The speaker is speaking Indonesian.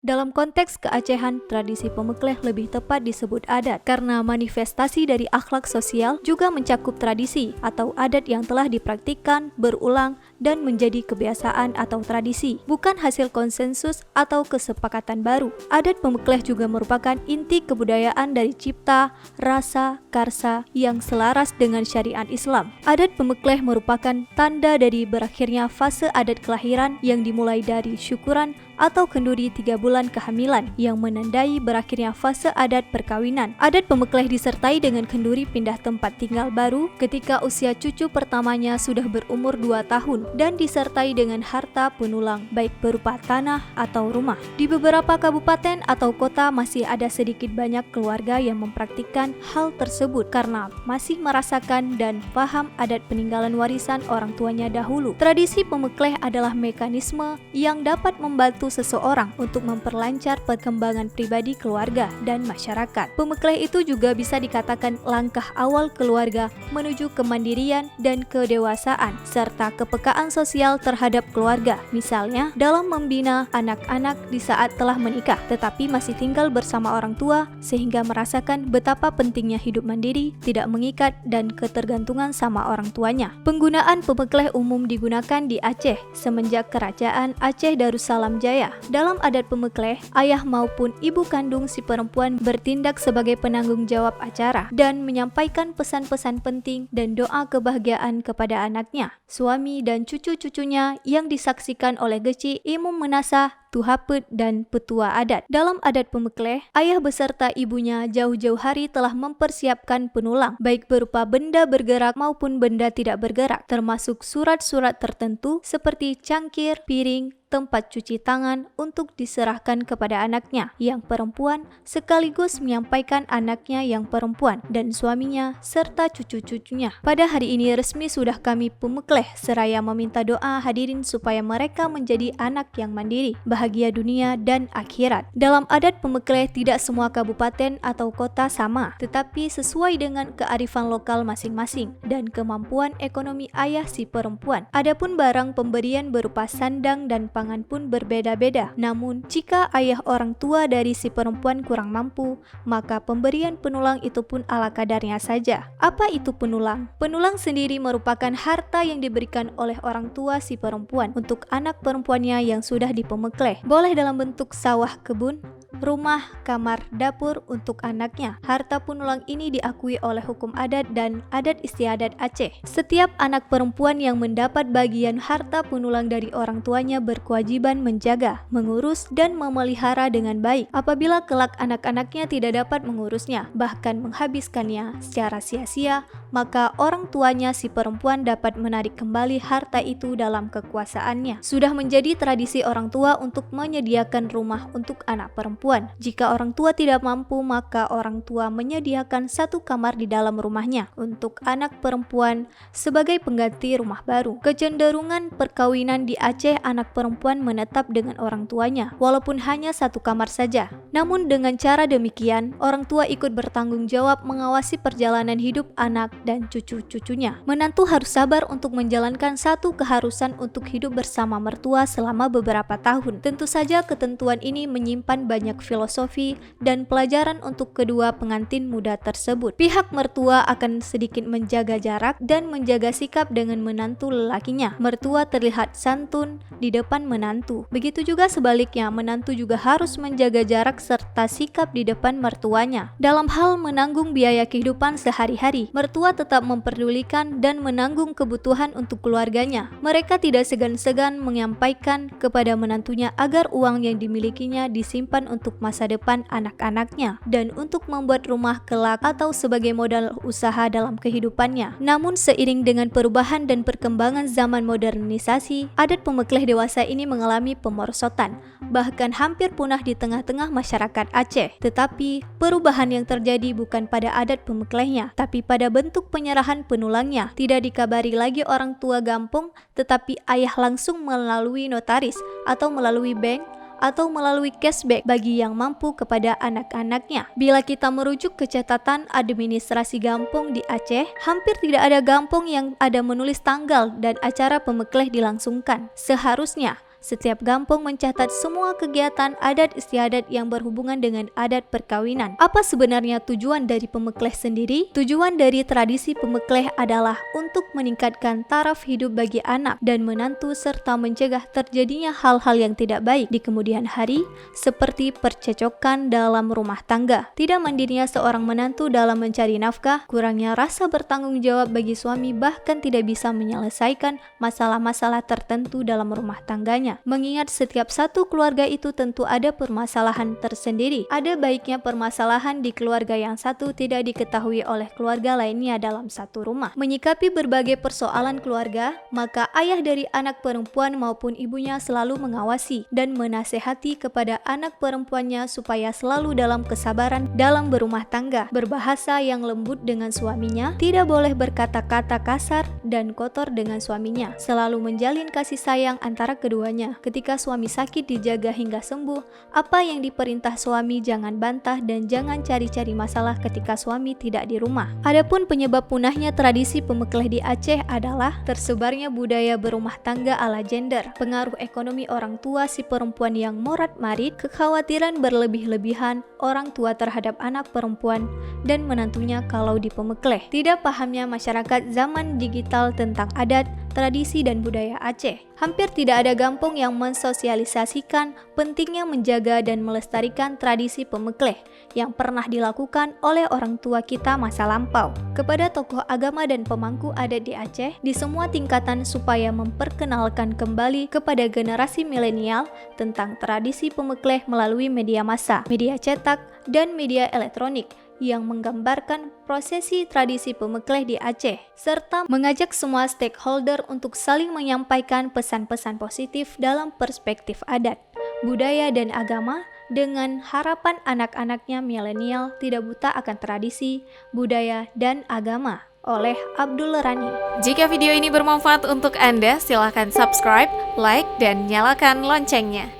Dalam konteks keacehan, tradisi pemekleh lebih tepat disebut adat karena manifestasi dari akhlak sosial juga mencakup tradisi atau adat yang telah dipraktikkan, berulang, dan menjadi kebiasaan atau tradisi, bukan hasil konsensus atau kesepakatan baru. Adat pemekleh juga merupakan inti kebudayaan dari cipta, rasa, karsa yang selaras dengan syariat Islam. Adat pemekleh merupakan tanda dari berakhirnya fase adat kelahiran yang dimulai dari syukuran atau kenduri 3 bulan kehamilan yang menandai berakhirnya fase adat perkawinan. Adat pemekleh disertai dengan kenduri pindah tempat tinggal baru ketika usia cucu pertamanya sudah berumur 2 tahun dan disertai dengan harta penulang baik berupa tanah atau rumah. Di beberapa kabupaten atau kota masih ada sedikit banyak keluarga yang mempraktikkan hal tersebut karena masih merasakan dan paham adat peninggalan warisan orang tuanya dahulu. Tradisi pemekleh adalah mekanisme yang dapat membantu seseorang untuk memperlancar perkembangan pribadi keluarga dan masyarakat. Pemekleh itu juga bisa dikatakan langkah awal keluarga menuju kemandirian dan kedewasaan serta kepekaan sosial terhadap keluarga. Misalnya, dalam membina anak-anak di saat telah menikah tetapi masih tinggal bersama orang tua sehingga merasakan betapa pentingnya hidup mandiri, tidak mengikat dan ketergantungan sama orang tuanya. Penggunaan pemekleh umum digunakan di Aceh semenjak Kerajaan Aceh Darussalam Jaya. Dalam adat pemekleh, ayah maupun ibu kandung si perempuan bertindak sebagai penanggung jawab acara dan menyampaikan pesan-pesan penting dan doa kebahagiaan kepada anaknya, suami dan cucu-cucunya yang disaksikan oleh geci, imam menasah, tuhapet dan petua adat. Dalam adat pemekleh, ayah beserta ibunya jauh-jauh hari telah mempersiapkan penulang, baik berupa benda bergerak maupun benda tidak bergerak, termasuk surat-surat tertentu seperti cangkir, piring, tempat cuci tangan untuk diserahkan kepada anaknya yang perempuan sekaligus menyampaikan anaknya yang perempuan dan suaminya serta cucu-cucunya. Pada hari ini resmi sudah kami pemekleh seraya meminta doa hadirin supaya mereka menjadi anak yang mandiri, bahagia dunia dan akhirat. Dalam adat pemekleh tidak semua kabupaten atau kota sama, tetapi sesuai dengan kearifan lokal masing-masing dan kemampuan ekonomi ayah si perempuan. Adapun barang pemberian berupa sandang dan pangan pun berbeda-beda. Namun, jika ayah orang tua dari si perempuan kurang mampu, maka pemberian penulang itu pun ala kadarnya saja. Apa itu penulang? Penulang sendiri merupakan harta yang diberikan oleh orang tua si perempuan untuk anak perempuannya yang sudah dipemekleh. Boleh dalam bentuk sawah kebun, rumah, kamar, dapur untuk anaknya. Harta penulang ini diakui oleh hukum adat dan adat istiadat Aceh. Setiap anak perempuan yang mendapat bagian harta penulang dari orang tuanya berkewajiban menjaga, mengurus, dan memelihara dengan baik. Apabila kelak anak-anaknya tidak dapat mengurusnya, bahkan menghabiskannya secara sia-sia, maka orang tuanya si perempuan dapat menarik kembali harta itu dalam kekuasaannya. Sudah menjadi tradisi orang tua untuk menyediakan rumah untuk anak perempuan. Jika orang tua tidak mampu, maka orang tua menyediakan satu kamar di dalam rumahnya untuk anak perempuan sebagai pengganti rumah baru. Kecenderungan perkawinan di Aceh, anak perempuan menetap dengan orang tuanya, walaupun hanya satu kamar saja. Namun dengan cara demikian, orang tua ikut bertanggung jawab mengawasi perjalanan hidup anak dan cucu-cucunya. Menantu harus sabar untuk menjalankan satu keharusan untuk hidup bersama mertua selama beberapa tahun. Tentu saja ketentuan ini menyimpan banyak filosofi dan pelajaran untuk kedua pengantin muda tersebut. Pihak mertua akan sedikit menjaga jarak dan menjaga sikap dengan menantu lelakinya. Mertua terlihat santun di depan menantu. Begitu juga sebaliknya, menantu juga harus menjaga jarak serta sikap di depan mertuanya. Dalam hal menanggung biaya kehidupan sehari-hari, mertua tetap memperdulikan dan menanggung kebutuhan untuk keluarganya. Mereka tidak segan-segan menyampaikan kepada menantunya agar uang yang dimilikinya disimpan untuk masa depan anak-anaknya dan untuk membuat rumah kelak atau sebagai modal usaha dalam kehidupannya. Namun seiring dengan perubahan dan perkembangan zaman modernisasi, adat pemekleh dewasa ini mengalami pemerosotan, bahkan hampir punah di tengah-tengah masyarakat Aceh. Tetapi perubahan yang terjadi bukan pada adat pemeklehnya, tapi pada bentuk penyerahan penulangnya. Tidak dikabari lagi orang tua gampung, tetapi ayah langsung melalui notaris atau melalui bank atau melalui cashback bagi yang mampu kepada anak-anaknya. Bila kita merujuk ke catatan administrasi gampong di Aceh, hampir tidak ada gampong yang ada menulis tanggal dan acara pemekleh dilangsungkan. Seharusnya setiap kampung mencatat semua kegiatan adat istiadat yang berhubungan dengan adat perkawinan. Apa sebenarnya tujuan dari pemekleh sendiri? Tujuan dari tradisi pemekleh adalah untuk meningkatkan taraf hidup bagi anak dan menantu serta mencegah terjadinya hal-hal yang tidak baik di kemudian hari seperti percecokan dalam rumah tangga, tidak mandirinya seorang menantu dalam mencari nafkah, kurangnya rasa bertanggung jawab bagi suami, bahkan tidak bisa menyelesaikan masalah-masalah tertentu dalam rumah tangganya. Mengingat setiap satu keluarga itu tentu ada permasalahan tersendiri. Ada baiknya permasalahan di keluarga yang satu tidak diketahui oleh keluarga lainnya dalam satu rumah. Menyikapi berbagai persoalan keluarga, maka ayah dari anak perempuan maupun ibunya selalu mengawasi dan menasehati kepada anak perempuannya supaya selalu dalam kesabaran dalam berumah tangga, berbahasa yang lembut dengan suaminya, tidak boleh berkata-kata kasar dan kotor dengan suaminya, selalu menjalin kasih sayang antara keduanya. Ketika suami sakit dijaga hingga sembuh. Apa yang diperintah suami jangan bantah dan jangan cari-cari masalah ketika suami tidak di rumah. Adapun penyebab punahnya tradisi pemekleh di Aceh adalah tersebarnya budaya berumah tangga ala gender, pengaruh ekonomi orang tua si perempuan yang morat-marit, kekhawatiran berlebih-lebihan orang tua terhadap anak perempuan dan menantunya kalau di pemekleh, tidak pahamnya masyarakat zaman digital tentang adat, tradisi dan budaya Aceh. Hampir tidak ada kampung yang mensosialisasikan pentingnya menjaga dan melestarikan tradisi pemekleh yang pernah dilakukan oleh orang tua kita masa lampau kepada tokoh agama dan pemangku adat di Aceh di semua tingkatan supaya memperkenalkan kembali kepada generasi milenial tentang tradisi pemekleh melalui media massa, media cetak, dan media elektronik yang menggambarkan prosesi tradisi pemekleh di Aceh, serta mengajak semua stakeholder untuk saling menyampaikan pesan-pesan positif dalam perspektif adat, budaya, dan agama dengan harapan anak-anaknya milenial tidak buta akan tradisi, budaya, dan agama. Oleh Abdul Rani. Jika video ini bermanfaat untuk Anda, silakan subscribe, like, dan nyalakan loncengnya.